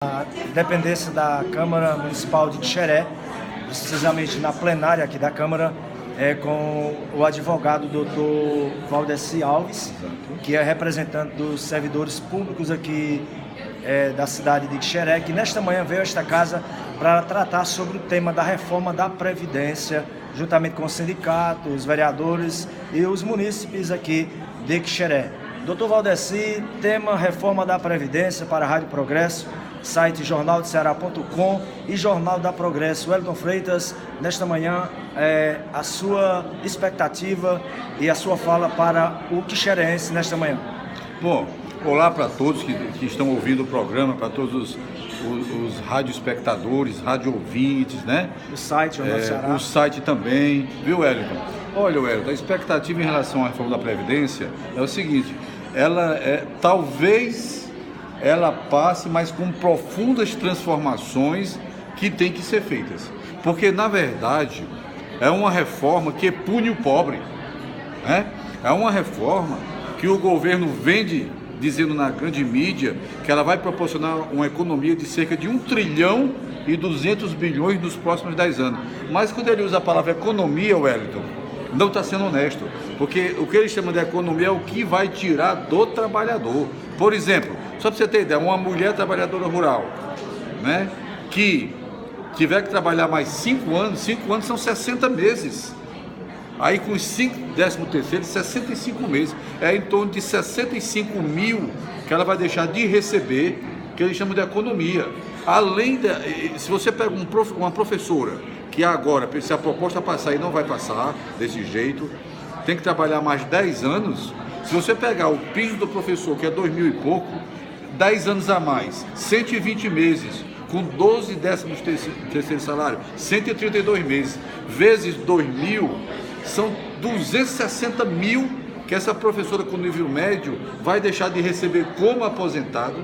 A dependência da Câmara Municipal de Xeré, precisamente na plenária aqui da Câmara, com o advogado Dr. Valdeci Alves, que é representante dos servidores públicos aqui da cidade de Xeré, que nesta manhã veio a esta casa para tratar sobre o tema da reforma da Previdência, juntamente com os sindicatos, os vereadores e os munícipes aqui de Xeré. Dr. Valdeci, tema reforma da Previdência para a Rádio Progresso, site jornaldoceará.com e Jornal da Progresso. Wellington Freitas, nesta manhã, a sua expectativa e a sua fala para o quixerense nesta manhã. Bom, olá para todos que estão ouvindo o programa, para todos os radioespectadores, radioouvintes, né? O site Jornal do Ceará. O site também, viu, Wellington? Olha, Wellington, a expectativa em relação à reforma da Previdência é o seguinte, talvez ela passe, mas com profundas transformações que tem que ser feitas. Porque, na verdade, é uma reforma que pune o pobre, né? É uma reforma que o governo vende dizendo na grande mídia que ela vai proporcionar uma economia de cerca de 1 trilhão e 200 bilhões nos próximos 10 anos. Mas quando ele usa a palavra economia, Wellington, não está sendo honesto, porque o que ele chama de economia é o que vai tirar do trabalhador. Por exemplo, só para você ter ideia, uma mulher trabalhadora rural, né, que tiver que trabalhar mais 5 anos são 60 meses. Aí com os 13º, 65 meses, é em torno de 65 mil que ela vai deixar de receber, que eles chamam de economia. Além se você pega uma professora, que agora, se a proposta passar e não vai passar desse jeito, tem que trabalhar mais 10 anos, se você pegar o piso do professor, que é 2.000 e pouco, 10 anos a mais, 120 meses, com 12 13º salário, 132 meses, vezes 2.000, são 260 mil que essa professora com nível médio vai deixar de receber como aposentado.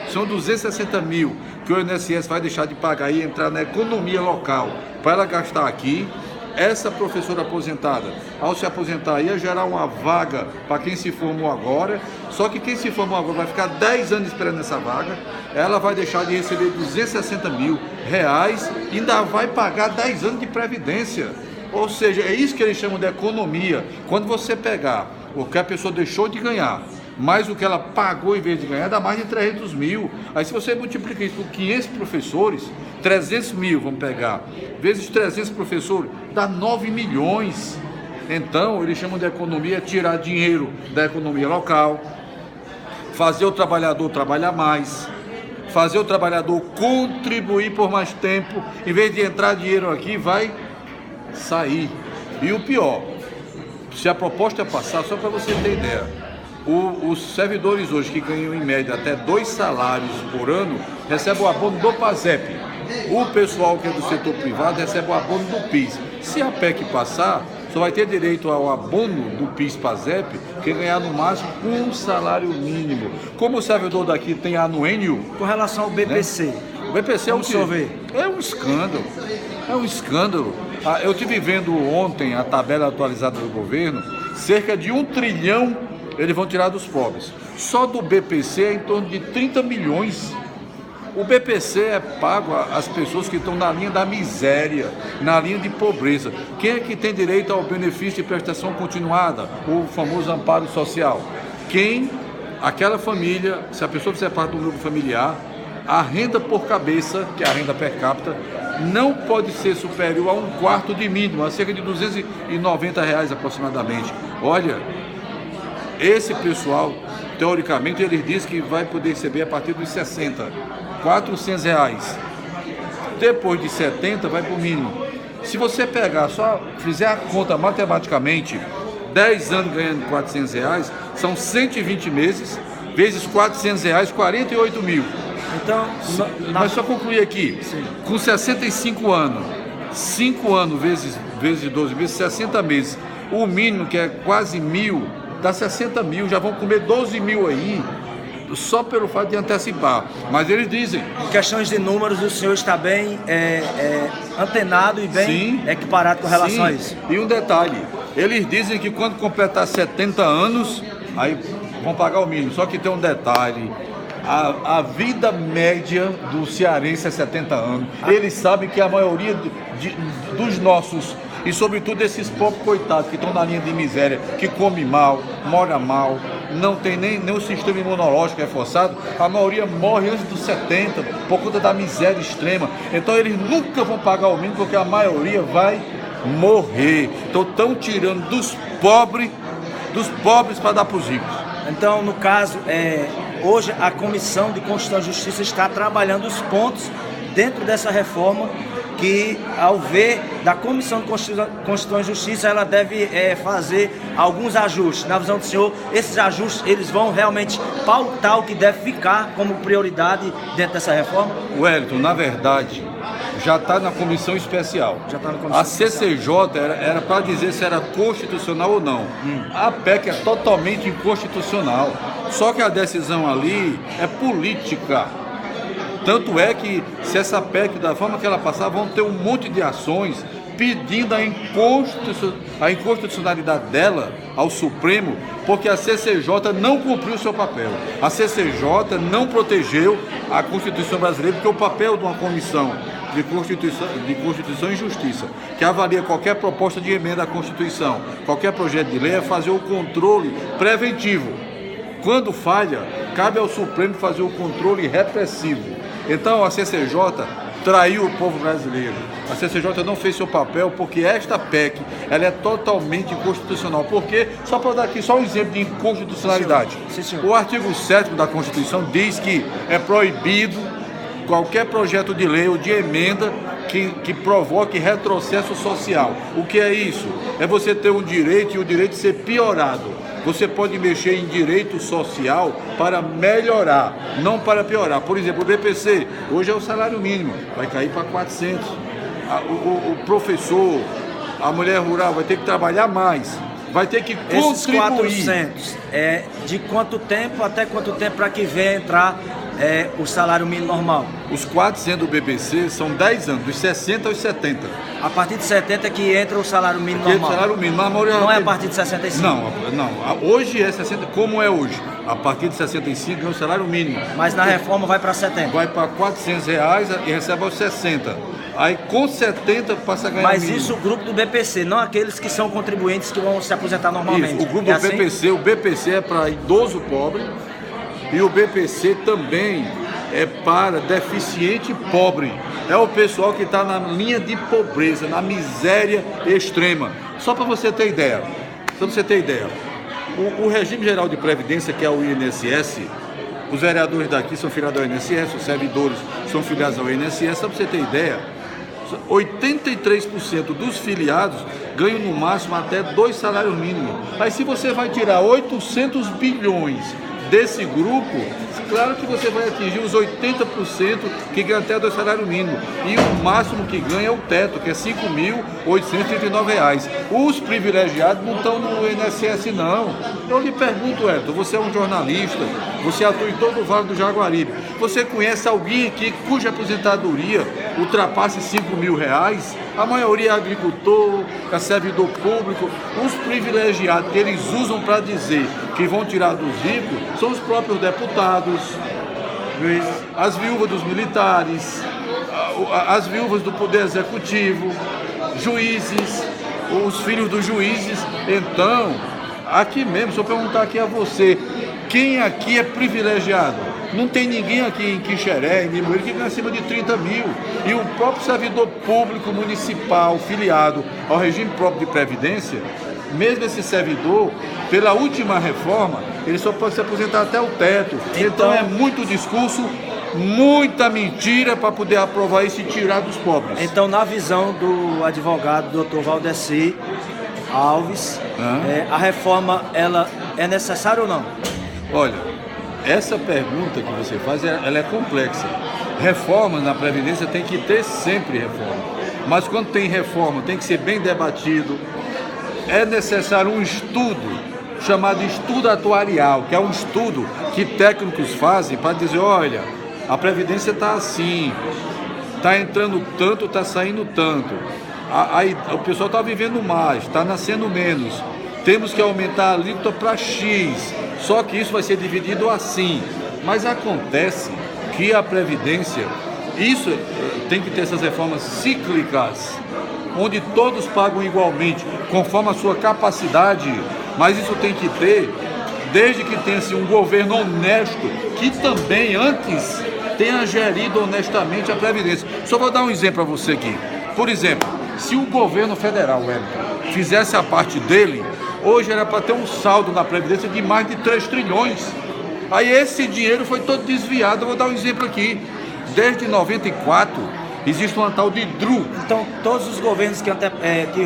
São 260 mil que o INSS vai deixar de pagar e entrar na economia local para ela gastar aqui. Essa professora aposentada, ao se aposentar, ia gerar uma vaga para quem se formou agora, só que quem se formou agora vai ficar 10 anos esperando essa vaga, ela vai deixar de receber 260 mil reais e ainda vai pagar 10 anos de previdência. Ou seja, é isso que eles chamam de economia. Quando você pegar o que a pessoa deixou de ganhar, mais o que ela pagou em vez de ganhar, dá mais de 300 mil. Aí se você multiplica isso por 500 professores, 300 mil, vamos pegar, vezes 300 professores, dá 9 milhões. Então, eles chamam de economia tirar dinheiro da economia local, fazer o trabalhador trabalhar mais, fazer o trabalhador contribuir por mais tempo, em vez de entrar dinheiro aqui, vai sair. E o pior, se a proposta passar, só para você ter ideia, os servidores hoje que ganham em média até 2 salários por ano recebem o abono do PASEP. O pessoal que é do setor privado recebe o abono do PIS. Se a PEC passar, só vai ter direito ao abono do PIS-PASEP quem ganhar no máximo 1 salário mínimo. Como o servidor daqui tem anuênio... Com relação ao BPC, né? O BPC é um escândalo. É um escândalo. Eu estive vendo ontem a tabela atualizada do governo, cerca de 1 trilhão eles vão tirar dos pobres. Só do BPC é em torno de 30 milhões. O BPC é pago às pessoas que estão na linha da miséria, na linha de pobreza. Quem é que tem direito ao benefício de prestação continuada, o famoso amparo social? Aquela família, se a pessoa fizer parte do grupo familiar, a renda por cabeça, que é a renda per capita, não pode ser superior a 1/4 de mínimo, a cerca de R$290 aproximadamente. Olha, esse pessoal, teoricamente, eles dizem que vai poder receber a partir dos 60, R$400. Depois de 70, vai para o mínimo. Se você pegar, só fizer a conta matematicamente, 10 anos ganhando R$400, são 120 meses, vezes R$400, 48 mil. Então, mas só concluir aqui, sim, com 65 anos, 5 anos vezes 12 meses, 60 meses, o mínimo que é quase 1.000, dá 60 mil, já vão comer 12 mil aí, só pelo fato de antecipar. Mas eles dizem... Em questões de números, o senhor está bem antenado e bem, sim, equiparado com relação, sim, a isso. E um detalhe, eles dizem que quando completar 70 anos, aí vão pagar o mínimo, só que tem um detalhe... A vida média do cearense é 70 anos. Eles sabem que a maioria dos nossos, e sobretudo esses pobres coitados que estão na linha de miséria, que come mal, mora mal, não tem nem o sistema imunológico reforçado, a maioria morre antes dos 70 por conta da miséria extrema. Então eles nunca vão pagar o mínimo porque a maioria vai morrer. Então estão tirando dos pobres para dar para os ricos. Então, no caso, hoje a Comissão de Constituição e Justiça está trabalhando os pontos dentro dessa reforma que, ao ver da Comissão de Constituição e Justiça, ela deve fazer alguns ajustes. Na visão do senhor, esses ajustes eles vão realmente pautar o que deve ficar como prioridade dentro dessa reforma? Wellington, na verdade, já está na comissão especial. Já está na comissão CCJ era para dizer se era constitucional ou não. A PEC é totalmente inconstitucional. Só que a decisão ali é política. Tanto é que, se essa PEC, da forma que ela passar, vão ter um monte de ações pedindo a inconstitucionalidade dela ao Supremo, porque a CCJ não cumpriu o seu papel. A CCJ não protegeu a Constituição brasileira, porque o papel de uma comissão de Constituição e Justiça, que avalia qualquer proposta de emenda à Constituição, qualquer projeto de lei, é fazer o controle preventivo. Quando falha, cabe ao Supremo fazer o controle repressivo. Então a CCJ traiu o povo brasileiro. A CCJ não fez seu papel porque esta PEC ela é totalmente inconstitucional. Porque, só para dar aqui só um exemplo de inconstitucionalidade, Sim, senhor. O artigo 7º da Constituição diz que é proibido qualquer projeto de lei ou de emenda que provoque retrocesso social. O que é isso? É você ter um direito e o direito ser piorado. Você pode mexer em direito social para melhorar, não para piorar. Por exemplo, o BPC, hoje é o salário mínimo, vai cair para 400. O professor, a mulher rural vai ter que trabalhar mais, vai ter que contribuir. Esses 400, de quanto tempo até quanto tempo para que venha entrar o salário mínimo normal? Os 400 do BBC são 10 anos, dos 60 aos 70. A partir de 70 que entra o salário mínimo normal? O salário mínimo, a maioria não é a partir de 65? Não. Hoje é 60, como é hoje. A partir de 65 é o salário mínimo. Mas na reforma vai para 70? Vai para R$400 e recebe aos 60. Aí com 70 passa a ganhar Mas mínimo. Isso o grupo do BPC, não aqueles que são contribuintes que vão se aposentar normalmente. Isso, o grupo do BPC, o BPC é para idoso pobre e o BPC também é para deficiente pobre. É o pessoal que está na linha de pobreza, na miséria extrema. Só para você ter ideia, o regime geral de previdência, que é o INSS, os vereadores daqui são filiados ao INSS, os servidores são filiados ao INSS, só para você ter ideia, 83% dos filiados ganham no máximo até 2 salários mínimos. Aí se você vai tirar 800 bilhões desse grupo, claro que você vai atingir os 80% que ganham até 2 salários mínimos. E o máximo que ganha é o teto, que é R$5.839. Os privilegiados não estão no INSS, não. Eu lhe pergunto, Elton, você é um jornalista, você atua em todo o Vale do Jaguaribe. Você conhece alguém aqui cuja aposentadoria ultrapasse R$5.000? A maioria é agricultor, é servidor público. Os privilegiados que eles usam para dizer que vão tirar dos ricos são os próprios deputados, as viúvas dos militares, as viúvas do poder executivo, juízes, os filhos dos juízes. Então, aqui mesmo, se eu perguntar aqui a você, quem aqui é privilegiado? Não tem ninguém aqui em Quixeré, em Limoeiro, que ganha acima de 30 mil. E o próprio servidor público municipal, filiado ao regime próprio de previdência, mesmo esse servidor, pela última reforma, ele só pode se aposentar até o teto. Então é muito discurso, muita mentira para poder aprovar isso e tirar dos pobres. Então, na visão do advogado Dr. Valdeci Alves, a reforma ela é necessária ou não? Olha, essa pergunta que você faz, ela é complexa. Reforma na Previdência tem que ter sempre reforma. Mas quando tem reforma, tem que ser bem debatido. É necessário um estudo, chamado estudo atuarial, que é um estudo que técnicos fazem para dizer, olha, a Previdência está assim, está entrando tanto, está saindo tanto. Aí o pessoal está vivendo mais, está nascendo menos. Temos que aumentar a alíquota para X, só que isso vai ser dividido assim. Mas acontece que a Previdência, isso tem que ter essas reformas cíclicas, onde todos pagam igualmente, conforme a sua capacidade, mas isso tem que ter, desde que tenha-se um governo honesto, que também antes tenha gerido honestamente a Previdência. Só vou dar um exemplo para você aqui. Por exemplo, se o governo federal, Wellington, fizesse a parte dele, hoje era para ter um saldo na Previdência de mais de 3 trilhões. Aí esse dinheiro foi todo desviado. Eu vou dar um exemplo aqui. Desde 94, existe uma tal de DRU. Então, todos os governos que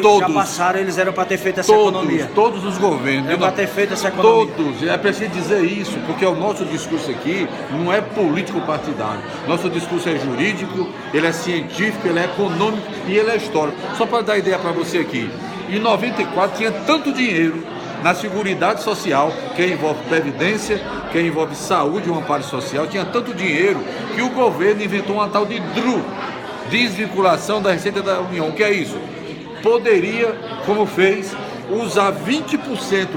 Todos. já passaram, eles eram para ter feito essa economia. Todos os governos. Era para ter feito essa economia. Todos. É preciso dizer isso, porque o nosso discurso aqui não é político-partidário. Nosso discurso é jurídico, ele é científico, ele é econômico e ele é histórico. Só para dar ideia para você aqui. Em 94 tinha tanto dinheiro na Seguridade Social, que envolve Previdência, que envolve saúde e um amparo social, tinha tanto dinheiro que o governo inventou uma tal de DRU, desvinculação da Receita da União. O que é isso? Poderia, como fez, usar 20%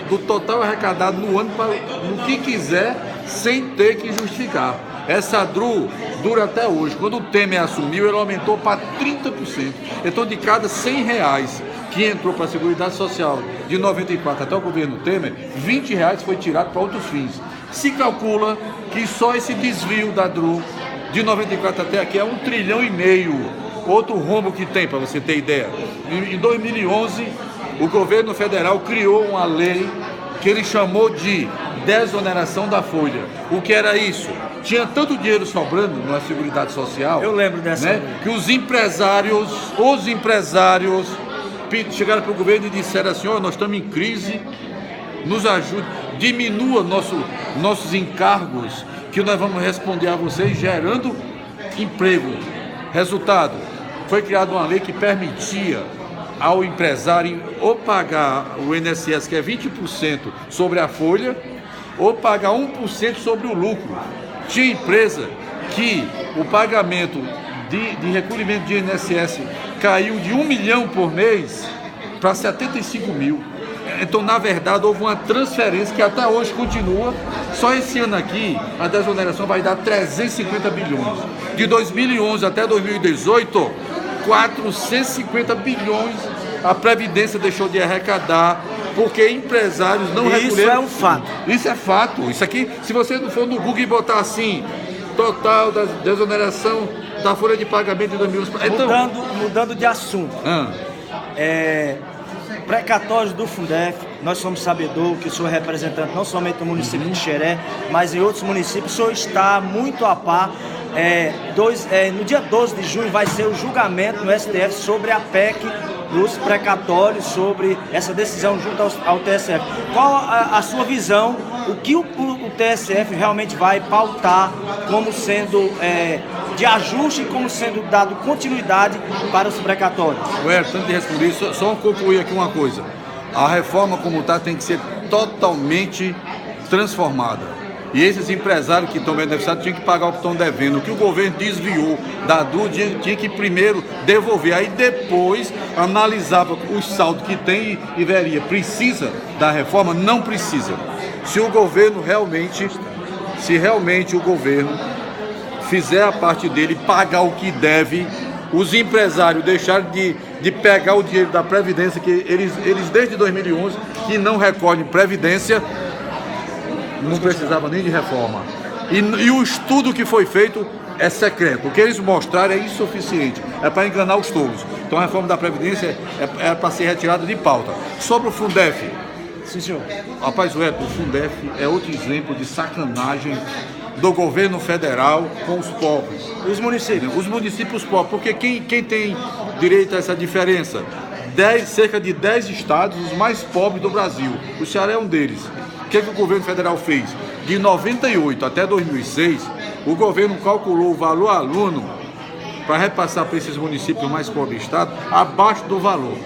do total arrecadado no ano para no que quiser, sem ter que justificar. Essa DRU dura até hoje. Quando o Temer assumiu, ele aumentou para 30%. Então, de cada R$100 que entrou para a Seguridade Social de 94 até o governo Temer, R$20 foi tirado para outros fins. Se calcula que só esse desvio da DRU de 94 até aqui é 1,5 trilhão. Outro rombo que tem, para você ter ideia. Em 2011, o governo federal criou uma lei que ele chamou de desoneração da folha. O que era isso? Tinha tanto dinheiro sobrando na Seguridade Social. Eu lembro dessa lei. Que os empresários chegaram para o governo e disseram assim: ó, nós estamos em crise, nos ajude, diminua nossos encargos, que nós vamos responder a vocês gerando emprego. Resultado, foi criada uma lei que permitia ao empresário ou pagar o INSS, que é 20% sobre a folha, ou pagar 1% sobre o lucro. Tinha empresa que o pagamento de recolhimento de INSS caiu de 1 milhão por mês para 75 mil. Então, na verdade, houve uma transferência que até hoje continua. Só esse ano aqui, a desoneração vai dar 350 bilhões. De 2011 até 2018, 450 bilhões a Previdência deixou de arrecadar, porque empresários não recolheram. Isso é um fato. Isso é fato. Isso aqui, se você não for no Google e botar assim, total da desoneração da folha de pagamento de 2011. Então, mudando de assunto. Precatórios do Fundef, nós somos sabedor que o senhor é representante não somente do município de Xeré, mas em outros municípios. O senhor está muito a par. No dia 12 de junho vai ser o julgamento no STF sobre a PEC dos precatórios, sobre essa decisão junto ao TSF. Qual a sua visão? O que o TSF realmente vai pautar como sendo de ajuste e como sendo dado continuidade para os precatórios? Antes de responder isso, só concluir aqui uma coisa. A reforma como está tem que ser totalmente transformada. E esses empresários que estão beneficiados tinham que pagar o que estão devendo. O que o governo desviou da DRU tinha que primeiro devolver. Aí depois analisava os saldos que tem e veria. Precisa da reforma? Não precisa. Se realmente o governo fizer a parte dele, pagar o que deve, os empresários deixarem de pegar o dinheiro da Previdência, que eles desde 2011 que não recolhem Previdência, não precisava nem de reforma. E o estudo que foi feito é secreto. O que eles mostraram é insuficiente. É para enganar os tolos. Então a reforma da Previdência é para ser retirada de pauta. Sobre o Fundef. Sim, senhor. Rapaz, o Fundef é outro exemplo de sacanagem do governo federal com os pobres. E os municípios? Os municípios pobres. Porque quem tem direito a essa diferença? Cerca de 10 estados, os mais pobres do Brasil. O Ceará é um deles. O que o governo federal fez? De 98 até 2006, o governo calculou o valor aluno para repassar para esses municípios mais pobres do estado abaixo do valor.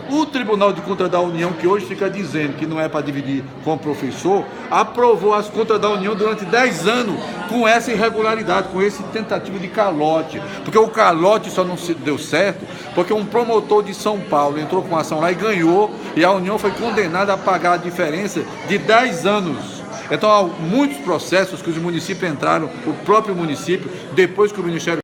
O Tribunal de Contas da União, que hoje fica dizendo que não é para dividir com o professor, aprovou as contas da União durante 10 anos com essa irregularidade, com esse tentativa de calote. Porque o calote só não deu certo porque um promotor de São Paulo entrou com ação lá e ganhou, e a União foi condenada a pagar a diferença de 10 anos. Então há muitos processos que os municípios entraram, o próprio município, depois que o Ministério